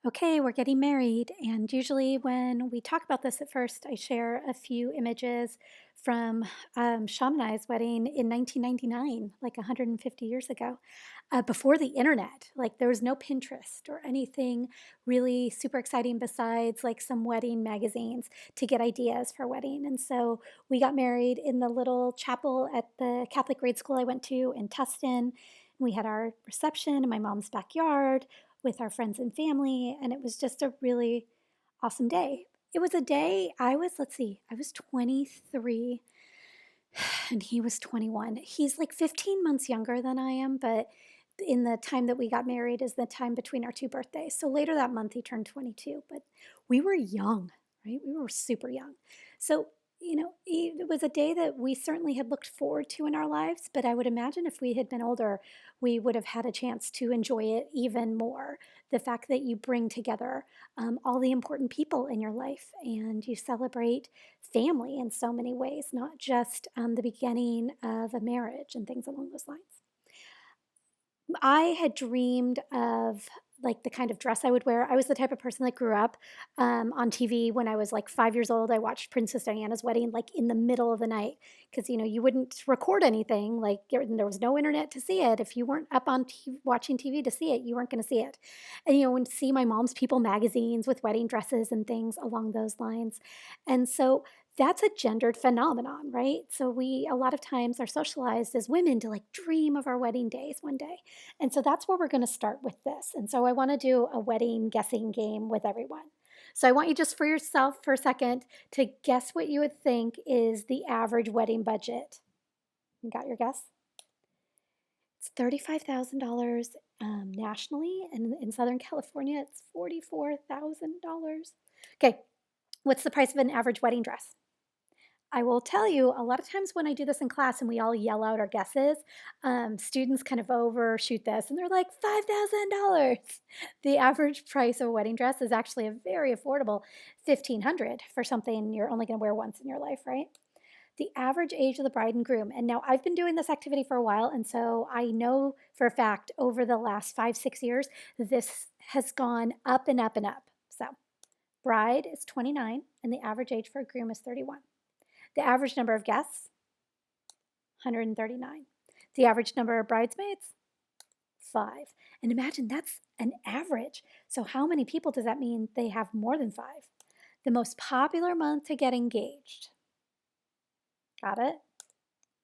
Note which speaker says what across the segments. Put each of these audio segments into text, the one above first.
Speaker 1: Okay, we're getting married. And usually, when we talk about this at first, I share a few images from Sean and I's wedding in 1999, like 150 years ago, before the internet. Like, there was no Pinterest or anything really super exciting besides like some wedding magazines to get ideas for wedding. And so we got married in the little chapel at the Catholic grade school I went to in Tustin. We had our reception in my mom's backyard with our friends and family, and it was just a really awesome day. It was a day I was, let's see, I was 23 and he was 21. He's like 15 months younger than I am, but in the time that we got married is the time between our two birthdays. So later that month, he turned 22, but we were young, right? We were super young. So, it was a day that we certainly had looked forward to in our lives, but I would imagine if we had been older, we would have had a chance to enjoy it even more. The fact that you bring together all the important people in your life and you celebrate family in so many ways, not just the beginning of a marriage and things along those lines. I had dreamed of like the kind of dress I would wear. I was the type of person that grew up on TV when I was like 5 years old. I watched Princess Diana's wedding like in the middle of the night because you wouldn't record anything. Like there was no internet to see it. If you weren't up on TV, watching TV to see it, you weren't going to see it. And when to see my mom's People magazines with wedding dresses and things along those lines. And so that's a gendered phenomenon, right? So we a lot of times are socialized as women to like dream of our wedding days one day. And so that's where we're going to start with this. And so I want to do a wedding guessing game with everyone. So I want you just for yourself for a second to guess what you would think is the average wedding budget. You got your guess? It's $35,000 nationally, and in Southern California, it's $44,000. Okay, what's the price of an average wedding dress? I will tell you, a lot of times when I do this in class and we all yell out our guesses, students kind of overshoot this and they're like, $5,000. The average price of a wedding dress is actually a very affordable 1500 for something you're only going to wear once in your life, right? The average age of the bride and groom. And now I've been doing this activity for a while. And so I know for a fact over the last 5, 6 years, this has gone up and up and up. So bride is 29 and the average age for a groom is 31. The average number of guests, 139. The average number of bridesmaids, 5. And imagine that's an average. So, how many people does that mean they have more than 5? The most popular month to get engaged. Got it?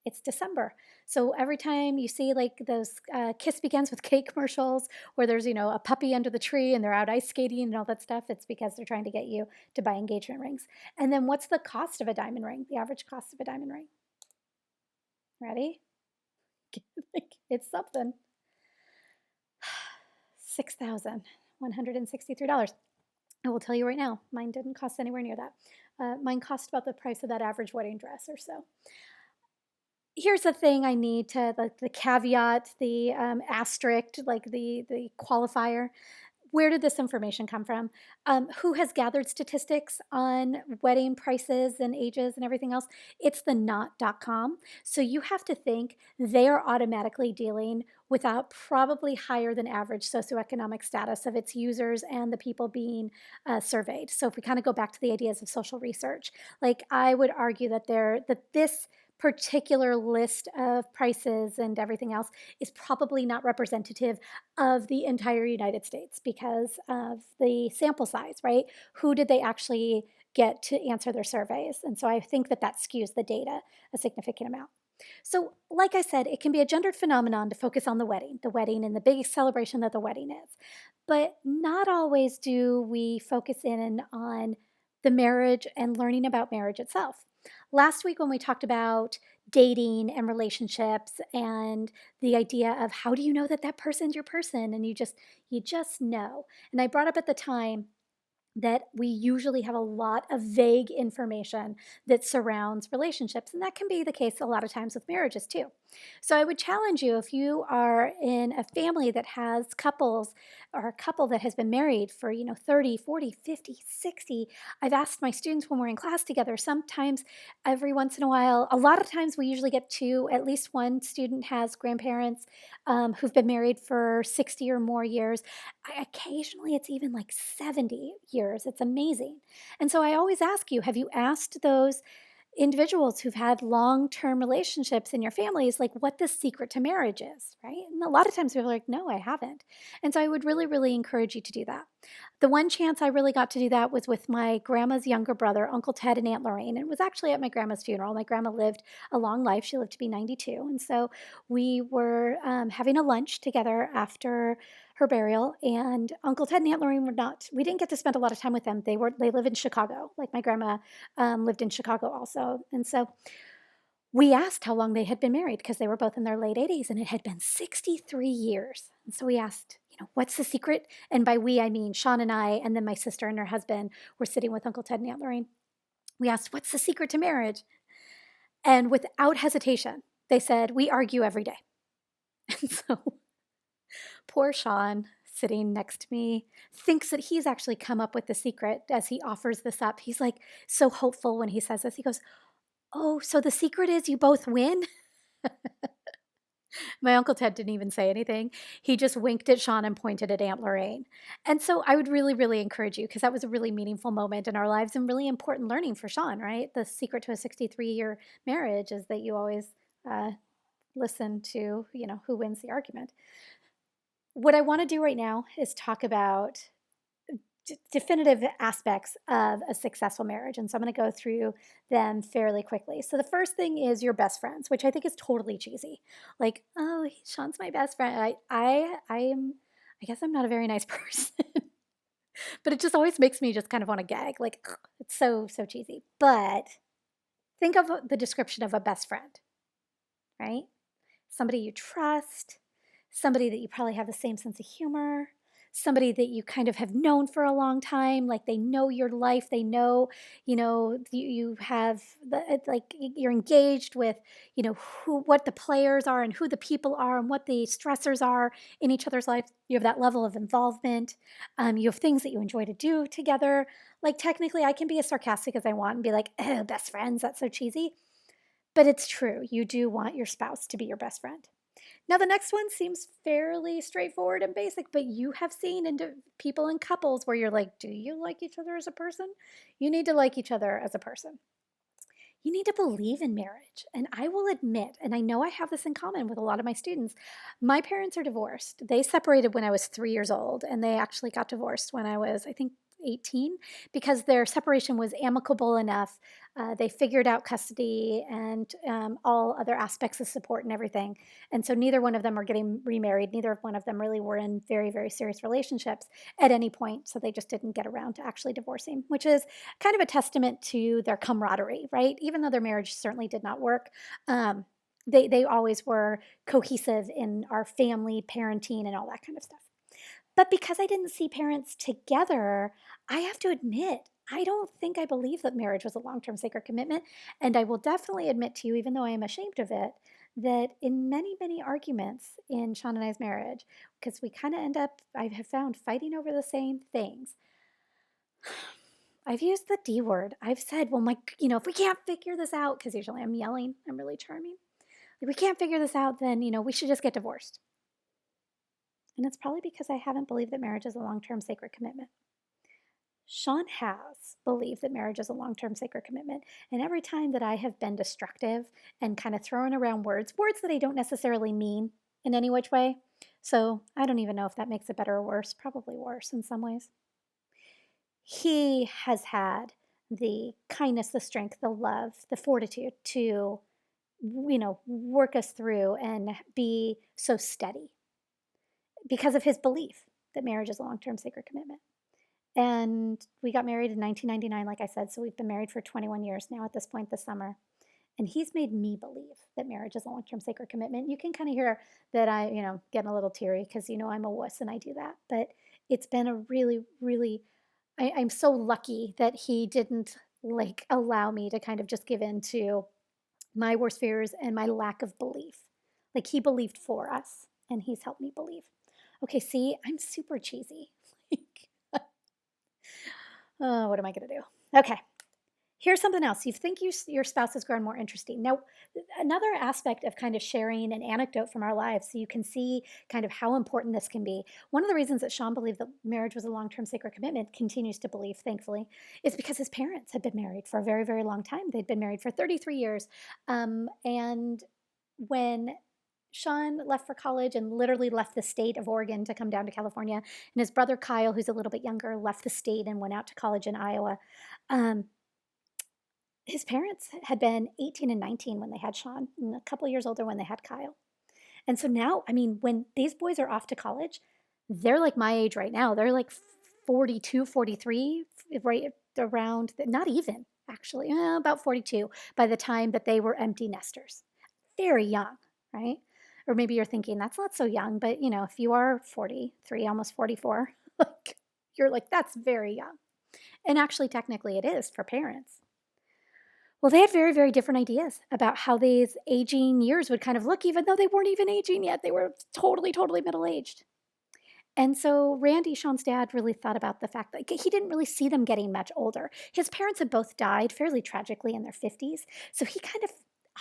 Speaker 1: It's December. So every time you see like those Kiss Begins with Cake commercials where there's, a puppy under the tree and they're out ice skating and all that stuff, it's because they're trying to get you to buy engagement rings. And then what's the cost of a diamond ring? The average cost of a diamond ring? Ready? It's something. $6,163. I will tell you right now, mine didn't cost anywhere near that. Mine cost about the price of that average wedding dress or so. Here's the thing I need to the caveat, the asterisk, like the qualifier. Where did this information come from? Who has gathered statistics on wedding prices and ages and everything else? It's the not.com. So you have to think they are automatically dealing with a probably higher than average socioeconomic status of its users and the people being surveyed. So if we kind of go back to the ideas of social research, like I would argue that this particular list of prices and everything else is probably not representative of the entire United States because of the sample size, right? Who did they actually get to answer their surveys? And so I think that skews the data a significant amount. So, like I said, it can be a gendered phenomenon to focus on the wedding and the big celebration that the wedding is. But not always do we focus in on the marriage and learning about marriage itself. Last week, when we talked about dating and relationships and the idea of how do you know that that person's your person and you just know. And I brought up at the time that we usually have a lot of vague information that surrounds relationships. And that can be the case a lot of times with marriages too. So I would challenge you, if you are in a family that has couples, or a couple that has been married for, 30, 40, 50, 60. I've asked my students when we're in class together, sometimes every once in a while, a lot of times we usually get two, at least one student has grandparents who've been married for 60 or more years. Occasionally it's even like 70 years. It's amazing. And so I always ask you, have you asked those individuals who've had long-term relationships in your families, like what the secret to marriage is, right? And a lot of times people are like, no, I haven't. And so I would really, really encourage you to do that. The one chance I really got to do that was with my grandma's younger brother, Uncle Ted and Aunt Lorraine. And it was actually at my grandma's funeral. My grandma lived a long life. She lived to be 92. And so we were having a lunch together after her burial, and Uncle Ted and Aunt Lorraine were not, we didn't get to spend a lot of time with them. They live in Chicago. Like my grandma lived in Chicago also. And so we asked how long they had been married because they were both in their late 80s and it had been 63 years. And so we asked, what's the secret? And by we, I mean Sean and I, and then my sister and her husband were sitting with Uncle Ted and Aunt Lorraine. We asked, what's the secret to marriage? And without hesitation, they said, we argue every day. And so poor Sean, sitting next to me, thinks that he's actually come up with the secret as he offers this up. He's like so hopeful when he says this. He goes, oh, so the secret is you both win? My Uncle Ted didn't even say anything. He just winked at Sean and pointed at Aunt Lorraine. And so I would really, really encourage you, because that was a really meaningful moment in our lives and really important learning for Sean, right? The secret to a 63-year marriage is that you always uh, listen to, who wins the argument. What I want to do right now is talk about definitive aspects of a successful marriage. And so I'm going to go through them fairly quickly. So the first thing is your best friends, which I think is totally cheesy. Like, oh, Sean's my best friend. I guess I'm not a very nice person, but it just always makes me just kind of want to gag. Like, ugh, it's so, so cheesy. But think of the description of a best friend, right? Somebody you trust, somebody that you probably have the same sense of humor, somebody that you kind of have known for a long time, like they know your life, they know, you have like you're engaged with, who what the players are and who the people are and what the stressors are in each other's life. You have that level of involvement. You have things that you enjoy to do together. Like technically, I can be as sarcastic as I want and be like, oh, best friends, that's so cheesy. But it's true. You do want your spouse to be your best friend. Now, the next one seems fairly straightforward and basic, but you have seen into people in couples where you're like, do you like each other as a person? You need to like each other as a person. You need to believe in marriage. And I will admit, and I know I have this in common with a lot of my students, my parents are divorced. They separated when I was 3 years old, and they actually got divorced when I was, I think, 18, because their separation was amicable enough. They figured out custody and all other aspects of support and everything. And so neither one of them are getting remarried. Neither one of them really were in very, very serious relationships at any point. So they just didn't get around to actually divorcing, which is kind of a testament to their camaraderie, right? Even though their marriage certainly did not work, they always were cohesive in our family, parenting, and all that kind of stuff. But because I didn't see parents together, I have to admit, I don't think I believe that marriage was a long term sacred commitment. And I will definitely admit to you, even though I am ashamed of it, that in many, many arguments in Sean and I's marriage, because we kind of end up, I have found, fighting over the same things. I've used the D word. I've said, well, if we can't figure this out, because usually I'm yelling, I'm really charming. If we can't figure this out, then, we should just get divorced. And it's probably because I haven't believed that marriage is a long term sacred commitment. Sean has believed that marriage is a long term sacred commitment. And every time that I have been destructive and kind of throwing around words that I don't necessarily mean in any which way. So I don't even know if that makes it better or worse, probably worse in some ways. He has had the kindness, the strength, the love, the fortitude to, work us through and be so steady because of his belief that marriage is a long term sacred commitment. And we got married in 1999, like I said, so we've been married for 21 years now at this point this summer. And he's made me believe that marriage is a long term sacred commitment. You can kind of hear that I, getting a little teary because, I'm a wuss and I do that. But it's been a really, really, I'm so lucky that he didn't like allow me to kind of just give in to my worst fears and my lack of belief. Like he believed for us, and he's helped me believe. Okay, see, I'm super cheesy. Like, oh, what am I going to do? Okay, here's something else. You think your spouse has grown more interesting. Now, another aspect of kind of sharing an anecdote from our lives so you can see kind of how important this can be. One of the reasons that Sean believed that marriage was a long term sacred commitment, continues to believe, thankfully, is because his parents had been married for a very, very long time. They'd been married for 33 years. And when Sean left for college and literally left the state of Oregon to come down to California, and his brother Kyle, who's a little bit younger, left the state and went out to college in Iowa. Um, his parents had been 18 and 19 when they had Sean, and a couple years older when they had Kyle. And so now, I mean, when these boys are off to college, they're like my age right now. They're like 42, 43, right around, not even actually, about 42 by the time that they were empty nesters. Very young, right? Or maybe you're thinking that's not so young, but if you are 43, almost 44, like you're like, that's very young. And actually, technically, it is for parents. Well, they had very, very different ideas about how these aging years would kind of look, even though they weren't even aging yet. They were totally, totally middle aged. And so Randy, Sean's dad, really thought about the fact that he didn't really see them getting much older. His parents had both died fairly tragically in their 50s. So he kind of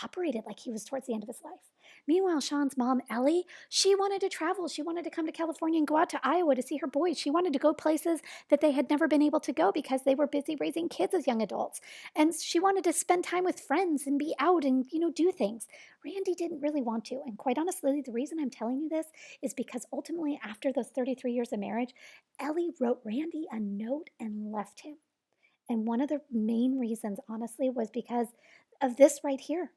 Speaker 1: operated like he was towards the end of his life. Meanwhile, Sean's mom, Ellie, she wanted to travel. She wanted to come to California and go out to Iowa to see her boys. She wanted to go places that they had never been able to go because they were busy raising kids as young adults. And she wanted to spend time with friends and be out and, do things. Randy didn't really want to. And quite honestly, the reason I'm telling you this is because ultimately, after those 33 years of marriage, Ellie wrote Randy a note and left him. And one of the main reasons, honestly, was because of this right here.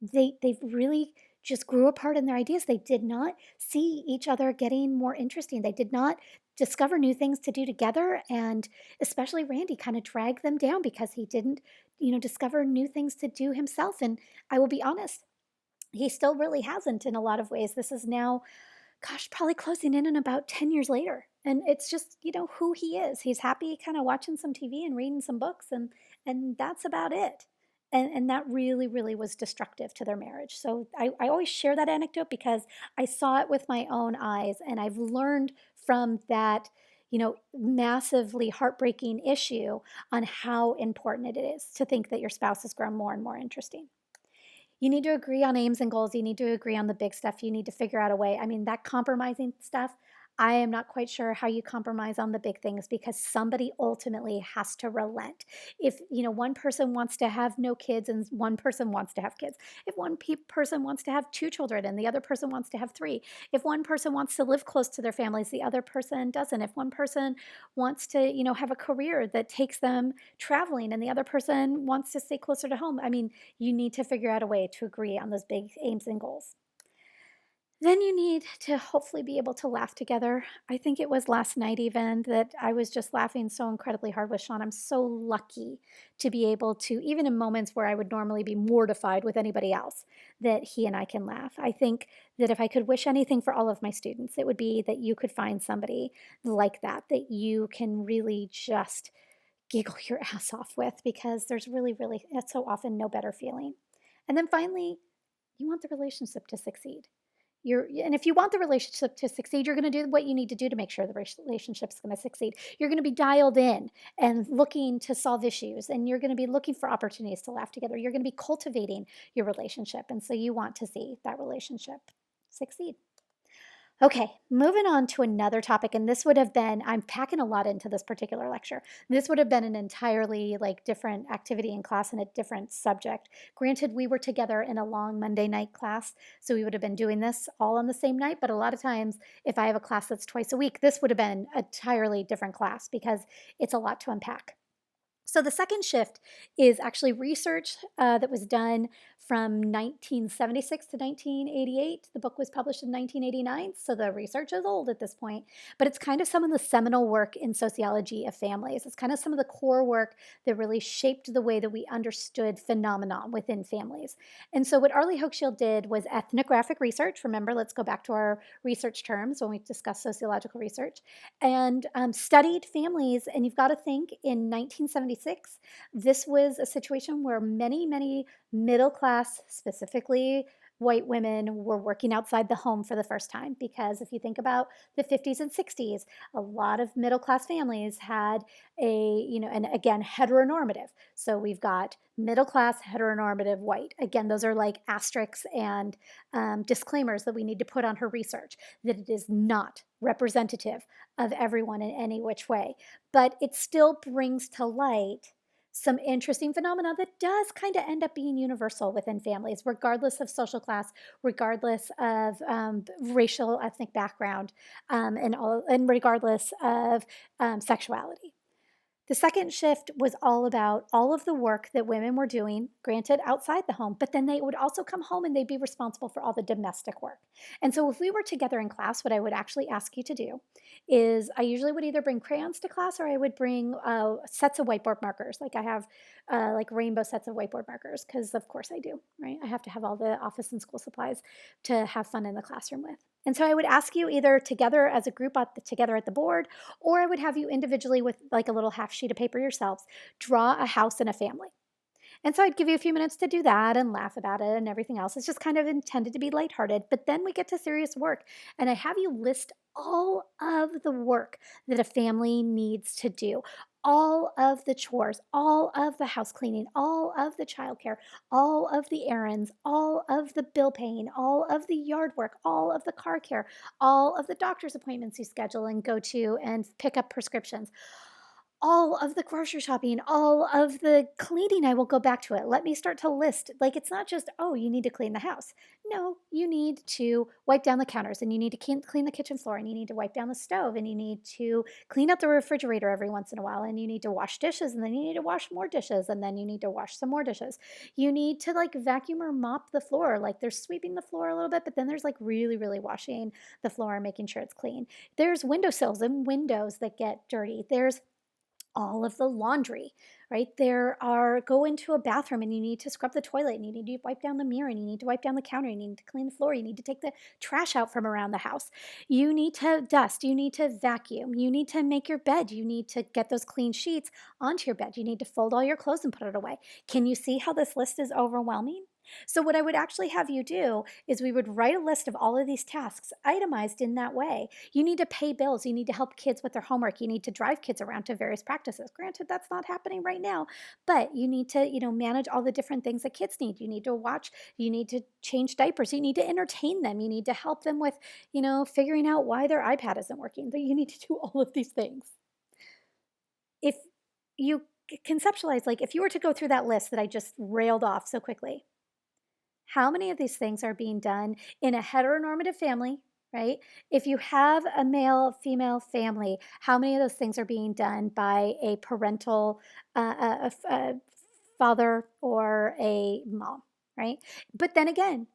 Speaker 1: They really just grew apart in their ideas. They did not see each other getting more interesting. They did not discover new things to do together. And especially Randy kind of dragged them down because he didn't, discover new things to do himself. And I will be honest, he still really hasn't in a lot of ways. This is now, gosh, probably closing in about 10 years later. And it's just, who he is. He's happy kind of watching some TV and reading some books, and that's about it. And that really, really was destructive to their marriage. So I always share that anecdote because I saw it with my own eyes, and I've learned from that, massively heartbreaking issue on how important it is to think that your spouse has grown more and more interesting. You need to agree on aims and goals. You need to agree on the big stuff. You need to figure out a way. I mean, that compromising stuff, I am not quite sure how you compromise on the big things because somebody ultimately has to relent. If, one person wants to have no kids and one person wants to have kids, if one person wants to have two children and the other person wants to have three, if one person wants to live close to their families, the other person doesn't, if one person wants to, have a career that takes them traveling and the other person wants to stay closer to home, I mean, you need to figure out a way to agree on those big aims and goals. Then you need to hopefully be able to laugh together. I think it was last night even that I was just laughing so incredibly hard with Sean. I'm so lucky to be able to, even in moments where I would normally be mortified with anybody else, that he and I can laugh. I think that if I could wish anything for all of my students, it would be that you could find somebody like that you can really just giggle your ass off with because there's really, really, it's so often no better feeling. And then finally, you want the relationship to succeed. And if you want the relationship to succeed, you're going to do what you need to do to make sure the relationship's going to succeed. You're going to be dialed in and looking to solve issues, and you're going to be looking for opportunities to laugh together. You're going to be cultivating your relationship, and so you want to see that relationship succeed. Okay, moving on to another topic, and this would have been, I'm packing a lot into this particular lecture. This would have been an entirely different activity in class and a different subject. Granted, we were together in a long Monday night class, so we would have been doing this all on the same night, but a lot of times if I have a class that's twice a week, this would have been an entirely different class because it's a lot to unpack. So the second shift is actually research that was done from 1976 to 1988. The book was published in 1989, so the research is old at this point, but it's kind of some of the seminal work in sociology of families. It's kind of some of the core work that really shaped the way that we understood phenomenon within families. And so what Arlie Hochschild did was ethnographic research. Remember, let's go back to our research terms when we discuss sociological research, and studied families. And you've got to think in 1976, this was a situation where many, many middle class, specifically white women were working outside the home for the first time. Because if you think about the 50s and 60s, a lot of middle class families had and again, heteronormative. So we've got middle class, heteronormative, white. Again, those are like asterisks and disclaimers that we need to put on her research, that it is not representative of everyone in any which way. But it still brings to light some interesting phenomena that does kind of end up being universal within families, regardless of social class, regardless of racial, ethnic background, and regardless of sexuality. The second shift was all about all of the work that women were doing, granted outside the home, but then they would also come home and they'd be responsible for all the domestic work. And so if we were together in class, what I would actually ask you to do is I usually would either bring crayons to class or I would bring sets of whiteboard markers. Like I have like rainbow sets of whiteboard markers because of course I do, right? I have to have all the office and school supplies to have fun in the classroom with. And so I would ask you either together as a group together at the board, or I would have you individually with like a little half sheet of paper yourselves draw a house and a family. And so I'd give you a few minutes to do that and laugh about it and everything else. It's just kind of intended to be lighthearted. But then we get to serious work. And I have you list all of the work that a family needs to do, all of the chores, all of the house cleaning, all of the childcare, all of the errands, all of the bill paying, all of the yard work, all of the car care, all of the doctor's appointments you schedule and go to and pick up prescriptions, all of the grocery shopping, all of the cleaning. I will go back to it. Let me start to list. Like, it's not just, oh, you need to clean the house. No, you need to wipe down the counters and you need to clean the kitchen floor and you need to wipe down the stove and you need to clean out the refrigerator every once in a while and you need to wash dishes and then you need to wash more dishes and then you need to wash some more dishes. You need to like vacuum or mop the floor. Like, there's sweeping the floor a little bit, but then there's like really, really washing the floor and making sure it's clean. There's windowsills and windows that get dirty. There's all of the laundry, right? Go into a bathroom and you need to scrub the toilet and you need to wipe down the mirror and you need to wipe down the counter, you need to clean the floor, you need to take the trash out from around the house. You need to dust, you need to vacuum, you need to make your bed, you need to get those clean sheets onto your bed, you need to fold all your clothes and put it away. Can you see how this list is overwhelming? So, what I would actually have you do is we would write a list of all of these tasks itemized in that way. You need to pay bills. You need to help kids with their homework. You need to drive kids around to various practices. Granted, that's not happening right now, but you need to, manage all the different things that kids need. You need to watch, you need to change diapers. You need to entertain them. You need to help them with, figuring out why their iPad isn't working. You need to do all of these things. If you conceptualize, like if you were to go through that list that I just railed off so quickly, how many of these things are being done in a heteronormative family, right? If you have a male female family, how many of those things are being done by a parental a father or a mom, right? But then again,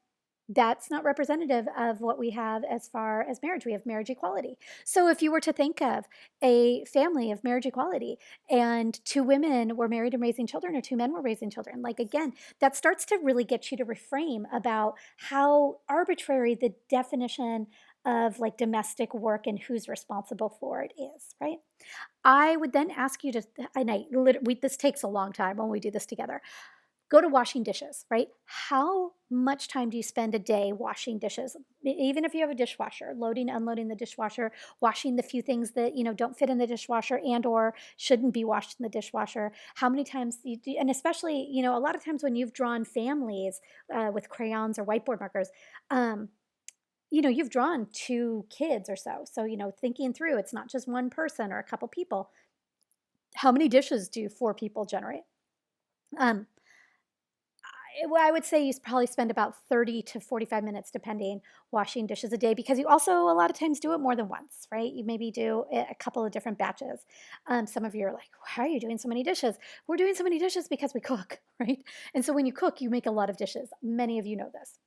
Speaker 1: that's not representative of what we have as far as marriage. We have marriage equality. So if you were to think of a family of marriage equality and two women were married and raising children or two men were raising children, like again, that starts to really get you to reframe about how arbitrary the definition of like domestic work and who's responsible for it is, right? I would then ask you to, this takes a long time when we do this together. Go to washing dishes, right? How much time do you spend a day washing dishes? Even if you have a dishwasher, loading, unloading the dishwasher, washing the few things that, don't fit in the dishwasher and or shouldn't be washed in the dishwasher. How many times you do, and especially, a lot of times when you've drawn families with crayons or whiteboard markers, you've drawn two kids or so. So, thinking through, it's not just one person or a couple people. How many dishes do four people generate? I would say you probably spend about 30 to 45 minutes, depending, washing dishes a day because you also a lot of times do it more than once, right? You maybe do a couple of different batches. Some of you are like, why are you doing so many dishes? We're doing so many dishes because we cook, right? And so when you cook, you make a lot of dishes. Many of you know this.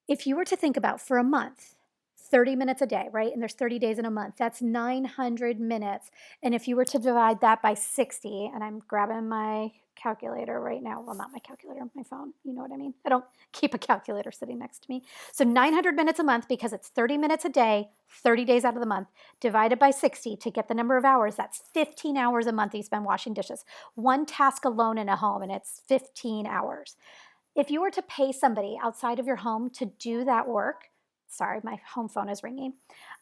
Speaker 1: If you were to think about for a month, 30 minutes a day, right? And there's 30 days in a month. That's 900 minutes. And if you were to divide that by 60, and I'm grabbing my calculator right now. Well, not my calculator, my phone. You know what I mean? I don't keep a calculator sitting next to me. So 900 minutes a month because it's 30 minutes a day, 30 days out of the month, divided by 60 to get the number of hours. That's 15 hours a month you spend washing dishes. One task alone in a home, and it's 15 hours. If you were to pay somebody outside of your home to do that work, sorry, my home phone is ringing.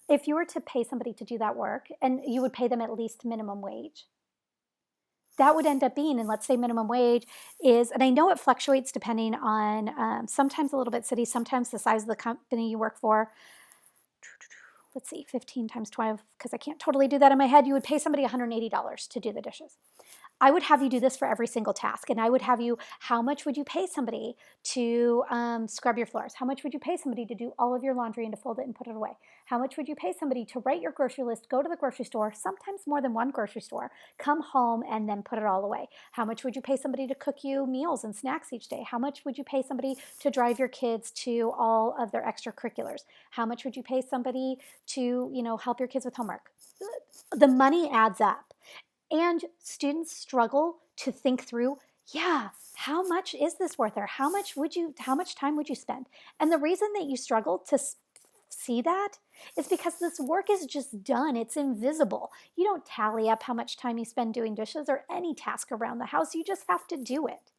Speaker 1: If you were to pay somebody to do that work and you would pay them at least minimum wage, that would end up being, and let's say minimum wage is, and I know it fluctuates depending on sometimes a little bit city, sometimes the size of the company you work for. Let's see, 15 times 12, because I can't totally do that in my head. You would pay somebody $180 to do the dishes. I would have you do this for every single task. And I would have you, how much would you pay somebody to scrub your floors? How much would you pay somebody to do all of your laundry and to fold it and put it away? How much would you pay somebody to write your grocery list, go to the grocery store, sometimes more than one grocery store, come home and then put it all away? How much would you pay somebody to cook you meals and snacks each day? How much would you pay somebody to drive your kids to all of their extracurriculars? How much would you pay somebody to, help your kids with homework? The money adds up. And students struggle to think through, yeah, how much is this worth, or how much time would you spend? And the reason that you struggle to see that is because this work is just done. It's invisible. You don't tally up how much time you spend doing dishes or any task around the house. You just have to do it.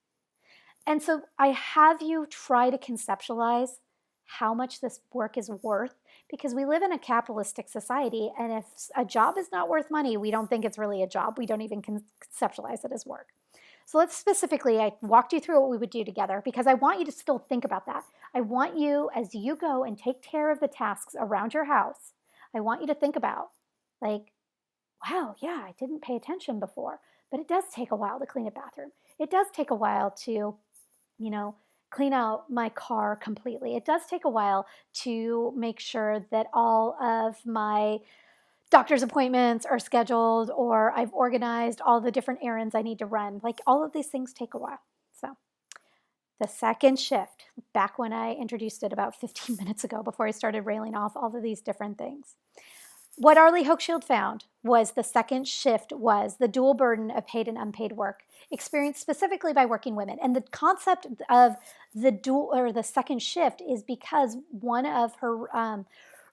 Speaker 1: And so I have you try to conceptualize how much this work is worth, because we live in a capitalistic society, and if a job is not worth money, we don't think it's really a job. We don't even conceptualize it as work. So let's specifically, I walked you through what we would do together because I want you to still think about that. I want you, as you go and take care of the tasks around your house, I want you to think about, like, wow, yeah, I didn't pay attention before, but it does take a while to clean a bathroom. It does take a while to clean out my car completely. It does take a while to make sure that all of my doctor's appointments are scheduled, or I've organized all the different errands I need to run. Like, all of these things take a while. So the second shift, back when I introduced it about 15 minutes ago before I started railing off all of these different things. What Arlie Hochschild found was the second shift was the dual burden of paid and unpaid work experienced specifically by working women. And the concept of the second shift is because one of her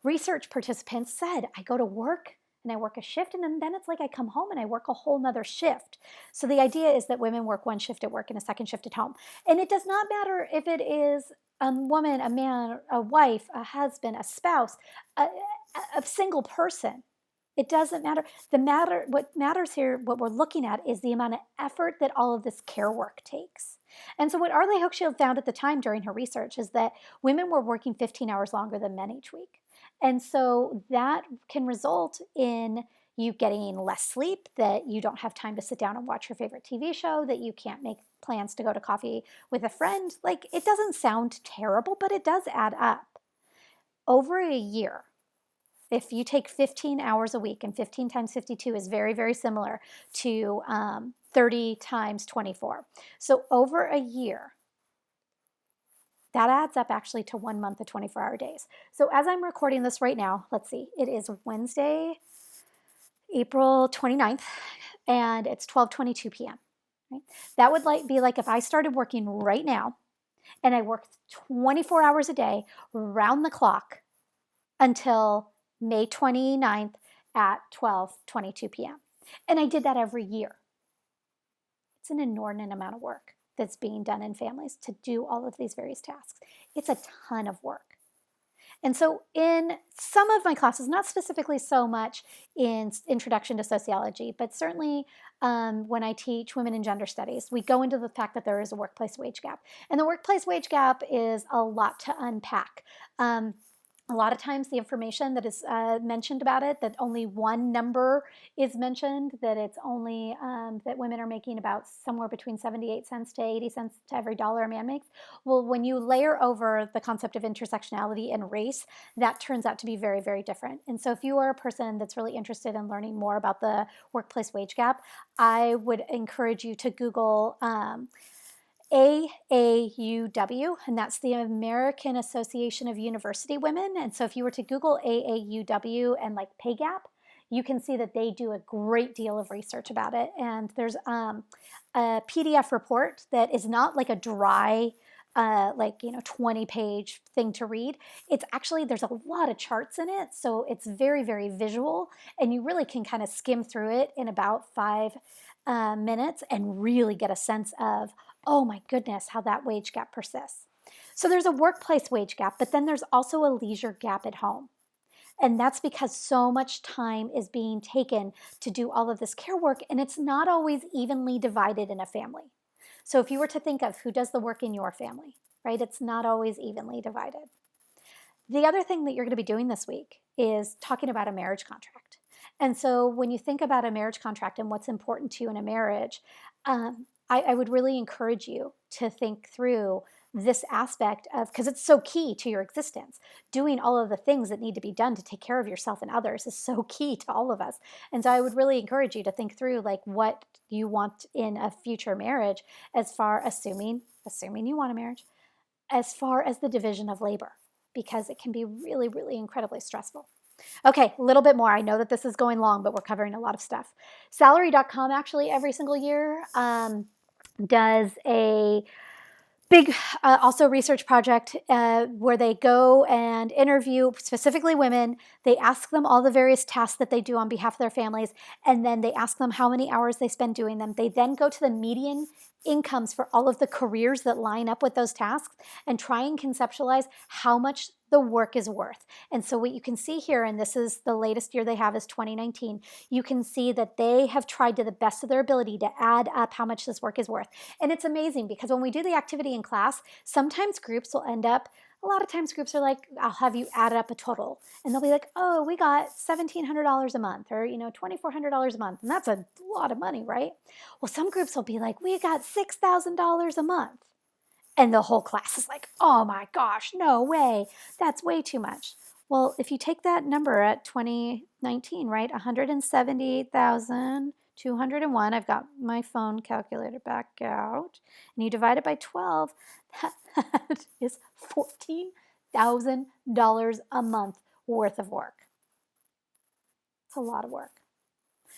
Speaker 1: research participants said, I go to work and I work a shift, and then it's like I come home and I work a whole nother shift. So the idea is that women work one shift at work and a second shift at home. And it does not matter if it is a woman, a man, a wife, a husband, a spouse, a single person. It doesn't matter. What matters here, what we're looking at, is the amount of effort that all of this care work takes. And so what Arlie Hochschild found at the time during her research is that women were working 15 hours longer than men each week. And so that can result in you getting less sleep, that you don't have time to sit down and watch your favorite TV show, that you can't make plans to go to coffee with a friend. Like, it doesn't sound terrible, but it does add up. Over a year, if you take 15 hours a week, and 15 times 52 is very, very similar to 30 times 24. So over a year, that adds up actually to 1 month of 24-hour days. So as I'm recording this right now, let's see, it is Wednesday, April 29th, and it's 12:22 p.m. Right? That would be like if I started working right now and I worked 24 hours a day, round the clock, until May 29th at 12:22 p.m. And I did that every year. It's an inordinate amount of work that's being done in families to do all of these various tasks. It's a ton of work. And so in some of my classes, not specifically so much in Introduction to Sociology, but certainly when I teach women and gender studies, we go into the fact that there is a workplace wage gap. And the workplace wage gap is a lot to unpack. A lot of times the information that is mentioned about it, that only one number is mentioned, that it's only that women are making about somewhere between 78 cents to 80 cents to every dollar a man makes. Well, when you layer over the concept of intersectionality and race, that turns out to be very, very different. And so if you are a person that's really interested in learning more about the workplace wage gap, I would encourage you to Google AAUW, and that's the American Association of University Women. And so if you were to Google AAUW and like pay gap, you can see that they do a great deal of research about it. And there's a PDF report that is not like a dry 20-page thing to read. It's actually, there's a lot of charts in it, so it's very, very visual, and you really can kind of skim through it in about 5 minutes and really get a sense of oh my goodness, how that wage gap persists. So there's a workplace wage gap, but then there's also a leisure gap at home. And that's because so much time is being taken to do all of this care work, and it's not always evenly divided in a family. So if you were to think of who does the work in your family, right, it's not always evenly divided. The other thing that you're going to be doing this week is talking about a marriage contract. And so when you think about a marriage contract and what's important to you in a marriage, I would really encourage you to think through this aspect of, because it's so key to your existence. Doing all of the things that need to be done to take care of yourself and others is so key to all of us. And so I would really encourage you to think through like what you want in a future marriage, as far assuming you want a marriage, as far as the division of labor, because it can be really, really incredibly stressful. Okay, a little bit more. I know that this is going long, but we're covering a lot of stuff. Salary.com actually every single year does a big also research project where they go and interview specifically women. They ask them all the various tasks that they do on behalf of their families, and then they ask them how many hours they spend doing them. They then go to the median incomes for all of the careers that line up with those tasks and try and conceptualize how much the work is worth. And so what you can see here, and this is the latest year they have is 2019, you can see that they have tried to the best of their ability to add up how much this work is worth. And it's amazing because when we do the activity in class, sometimes groups will end up, a lot of times groups are like, I'll have you add up a total. And they'll be like, oh, we got $1,700 a month, or, $2,400 a month. And that's a lot of money, right? Well, some groups will be like, we got $6,000 a month. And the whole class is like, oh my gosh, no way. That's way too much. Well, if you take that number at 2019, right, 178,201, I've got my phone calculator back out, and you divide it by 12, that is $14,000 a month worth of work. It's a lot of work.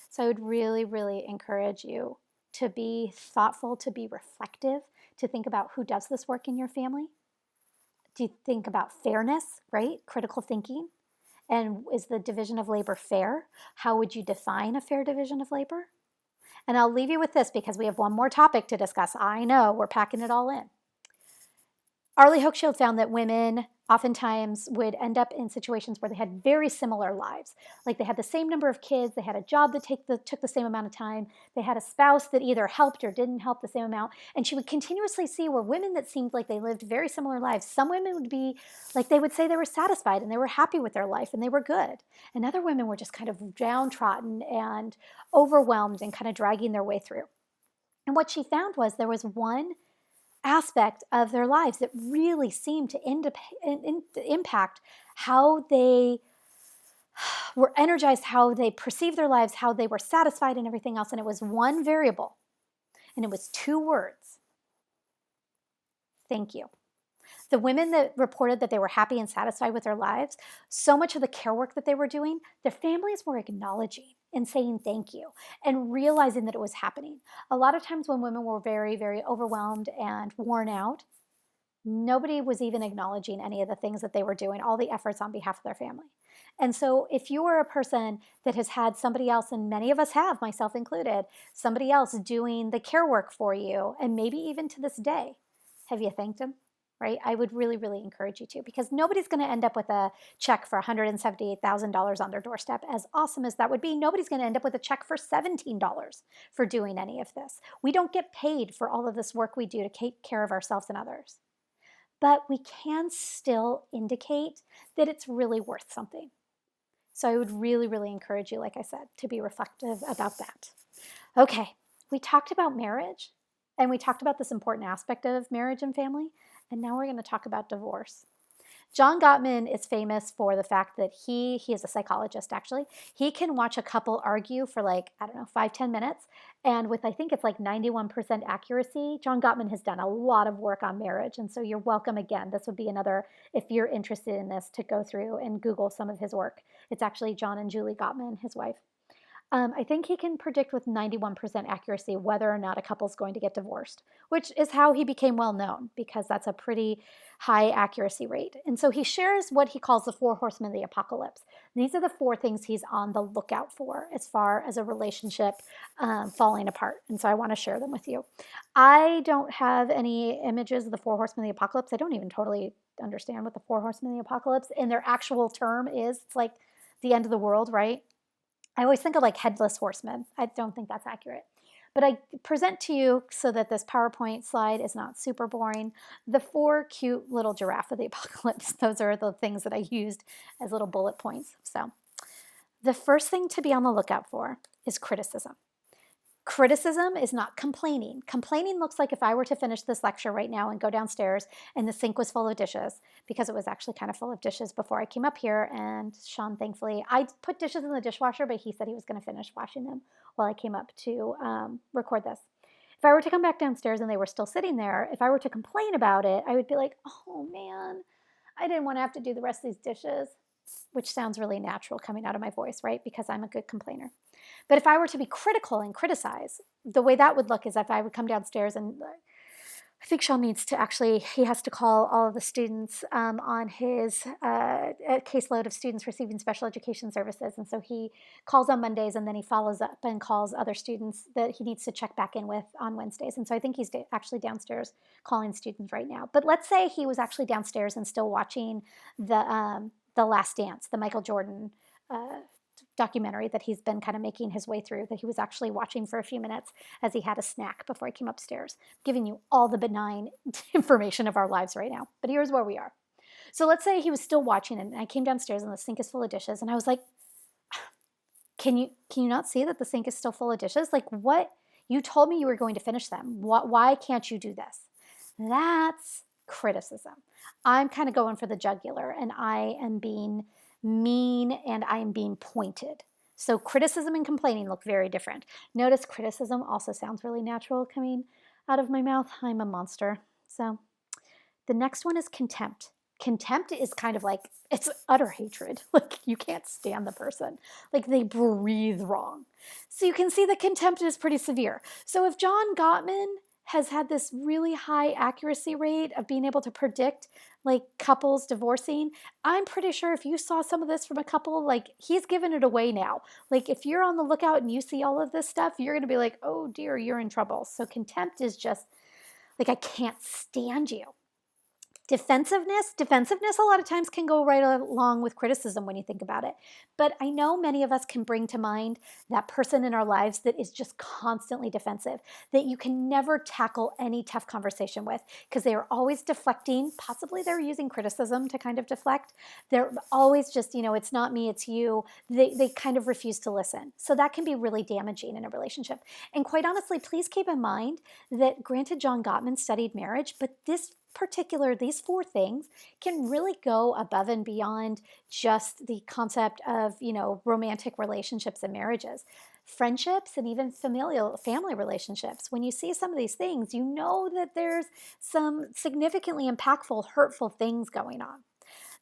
Speaker 1: So I would really, really encourage you to be thoughtful, to be reflective, to think about who does this work in your family. Do you think about fairness, right? Critical thinking. And is the division of labor fair? How would you define a fair division of labor? And I'll leave you with this because we have one more topic to discuss. I know, we're packing it all in. Arlie Hochschild found that women oftentimes would end up in situations where they had very similar lives. Like they had the same number of kids, they had a job that took the same amount of time, they had a spouse that either helped or didn't help the same amount. And she would continuously see where women that seemed like they lived very similar lives, some women would be like, they would say they were satisfied and they were happy with their life and they were good. And other women were just kind of downtrodden and overwhelmed and kind of dragging their way through. And what she found was there was one aspect of their lives that really seemed to impact how they were energized, how they perceived their lives, how they were satisfied, and everything else. And it was one variable, and it was 2 words: thank you. The women that reported that they were happy and satisfied with their lives, so much of the care work that they were doing, their families were acknowledging and saying thank you and realizing that it was happening. A lot of times when women were very, very overwhelmed and worn out, nobody was even acknowledging any of the things that they were doing, all the efforts on behalf of their family. And so if you are a person that has had somebody else, and many of us have, myself included, somebody else doing the care work for you, and maybe even to this day, have you thanked them? Right? I would really, really encourage you to, because nobody's going to end up with a check for $178,000 on their doorstep. As awesome as that would be, nobody's going to end up with a check for $17 for doing any of this. We don't get paid for all of this work we do to take care of ourselves and others. But we can still indicate that it's really worth something. So I would really, really encourage you, like I said, to be reflective about that. Okay, we talked about marriage, and we talked about this important aspect of marriage and family. And now we're going to talk about divorce. John Gottman is famous for the fact that he is a psychologist, actually. He can watch a couple argue for 5-10 minutes. And with, I think it's like 91% accuracy, John Gottman has done a lot of work on marriage. And so you're welcome again. This would be another, if you're interested in this, to go through and Google some of his work. It's actually John and Julie Gottman, his wife. I think he can predict with 91% accuracy whether or not a couple's going to get divorced, which is how he became well known because that's a pretty high accuracy rate. And so he shares what he calls the four horsemen of the apocalypse. These are the four things he's on the lookout for as far as a relationship falling apart. And so I want to share them with you. I don't have any images of the four horsemen of the apocalypse. I don't even totally understand what the four horsemen of the apocalypse and their actual term is. It's like the end of the world, right? I always think of like headless horsemen. I don't think that's accurate. But I present to you so that this PowerPoint slide is not super boring. The four cute little giraffe of the apocalypse. Those are the things that I used as little bullet points. So the first thing to be on the lookout for is criticism. Criticism is not complaining. Complaining looks like if I were to finish this lecture right now and go downstairs and the sink was full of dishes, because it was actually kind of full of dishes before I came up here. And Sean, thankfully, I put dishes in the dishwasher, but he said he was going to finish washing them while I came up to record this. If I were to come back downstairs and they were still sitting there, if I were to complain about it, I would be like, oh man, I didn't want to have to do the rest of these dishes, which sounds really natural coming out of my voice, right? Because I'm a good complainer. But if I were to be critical and criticize, the way that would look is if I would come downstairs and I think Sean needs to actually, he has to call all of the students on his caseload of students receiving special education services. And so he calls on Mondays and then he follows up and calls other students that he needs to check back in with on Wednesdays. And so I think he's actually downstairs calling students right now. But let's say he was actually downstairs and still watching the Last Dance, the Michael Jordan documentary that he's been kind of making his way through, that he was actually watching for a few minutes as he had a snack before he came upstairs, giving you all the benign information of our lives right now. But here's where we are. So let's say he was still watching and I came downstairs and the sink is full of dishes and I was like, can you not see that the sink is still full of dishes? Like, what? You told me you were going to finish them. Why can't you do this? That's criticism. I'm kind of going for the jugular and I am being mean and I am being pointed. So criticism and complaining look very different. Notice criticism also sounds really natural coming out of my mouth. I'm a monster. So the next one is contempt. Contempt is kind of like, it's utter hatred. Like you can't stand the person. Like they breathe wrong. So you can see the contempt is pretty severe. So if John Gottman has had this really high accuracy rate of being able to predict like couples divorcing, I'm pretty sure if you saw some of this from a couple, like he's given it away now. Like if you're on the lookout and you see all of this stuff, you're going to be like, oh dear, you're in trouble. So contempt is just like, I can't stand you. Defensiveness a lot of times can go right along with criticism when you think about it. But I know many of us can bring to mind that person in our lives that is just constantly defensive, that you can never tackle any tough conversation with because they are always deflecting. Possibly they're using criticism to kind of deflect. They're always just, it's not me, it's you. They kind of refuse to listen. So that can be really damaging in a relationship. And quite honestly, please keep in mind that granted John Gottman studied marriage, but these four things can really go above and beyond just the concept of, romantic relationships and marriages. Friendships and even family relationships. When you see some of these things, you know that there's some significantly impactful, hurtful things going on.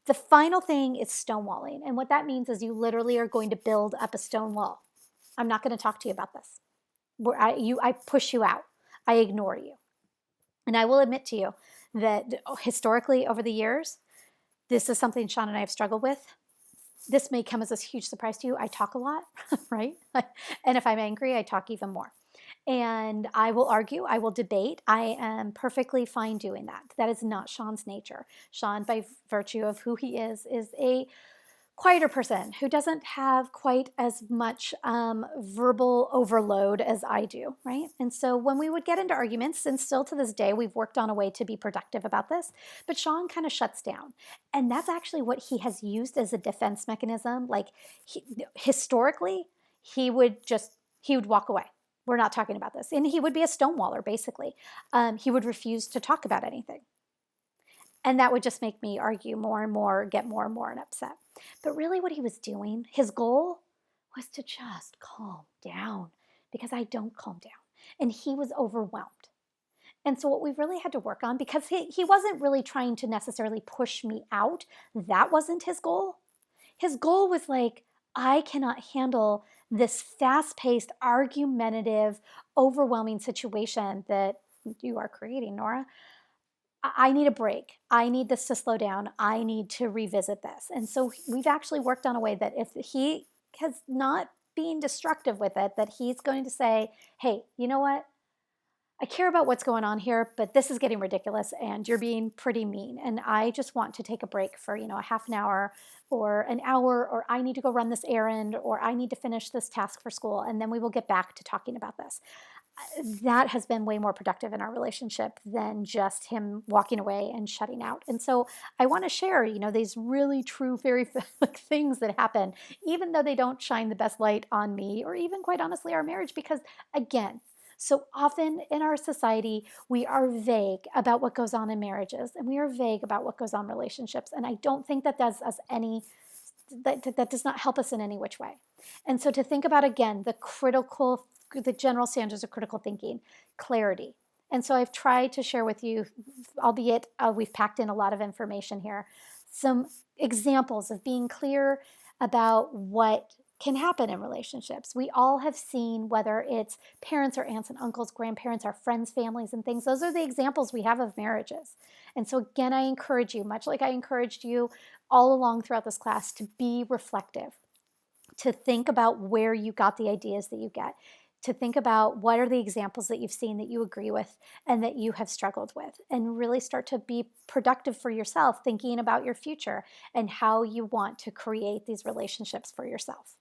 Speaker 1: The final thing is stonewalling. And what that means is you literally are going to build up a stone wall. I'm not going to talk to you about this. I push you out. I ignore you. And I will admit to you that historically over the years, this is something Sean and I have struggled with. This may come as a huge surprise to you. I talk a lot, right? And if I'm angry, I talk even more. And I will argue, I will debate. I am perfectly fine doing that. That is not Sean's nature. Sean, by virtue of who he is a quieter person who doesn't have quite as much verbal overload as I do, right? And so when we would get into arguments, and still to this day, we've worked on a way to be productive about this, but Sean kind of shuts down. And that's actually what he has used as a defense mechanism. Like historically, he would walk away. We're not talking about this. And he would be a stonewaller, basically. He would refuse to talk about anything. And that would just make me argue more and more, get more and more upset. But really what he was doing, his goal was to just calm down because I don't calm down. And he was overwhelmed. And so what we really had to work on, because he wasn't really trying to necessarily push me out, that wasn't his goal. His goal was like, I cannot handle this fast paced, argumentative, overwhelming situation that you are creating, Nora. I need a break. I need this to slow down. I need to revisit this. And so we've actually worked on a way that if he has not been destructive with it, that he's going to say, hey, you know what? I care about what's going on here, but this is getting ridiculous and you're being pretty mean. And I just want to take a break for, a half an hour or an hour, or I need to go run this errand, or I need to finish this task for school. And then we will get back to talking about this. That has been way more productive in our relationship than just him walking away and shutting out. And so I want to share, these really true very like things that happen, even though they don't shine the best light on me or even quite honestly our marriage, because again, so often in our society, we are vague about what goes on in marriages and we are vague about what goes on in relationships. And I don't think that does us any, that does not help us in any which way. And so to think about again, the general standards of critical thinking, clarity. And so I've tried to share with you, albeit we've packed in a lot of information here, some examples of being clear about what can happen in relationships. We all have seen, whether it's parents or aunts and uncles, grandparents, our friends, families, and things. Those are the examples we have of marriages. And so again, I encourage you, much like I encouraged you all along throughout this class, to be reflective, to think about where you got the ideas that you get, to think about what are the examples that you've seen that you agree with and that you have struggled with, and really start to be productive for yourself, thinking about your future and how you want to create these relationships for yourself.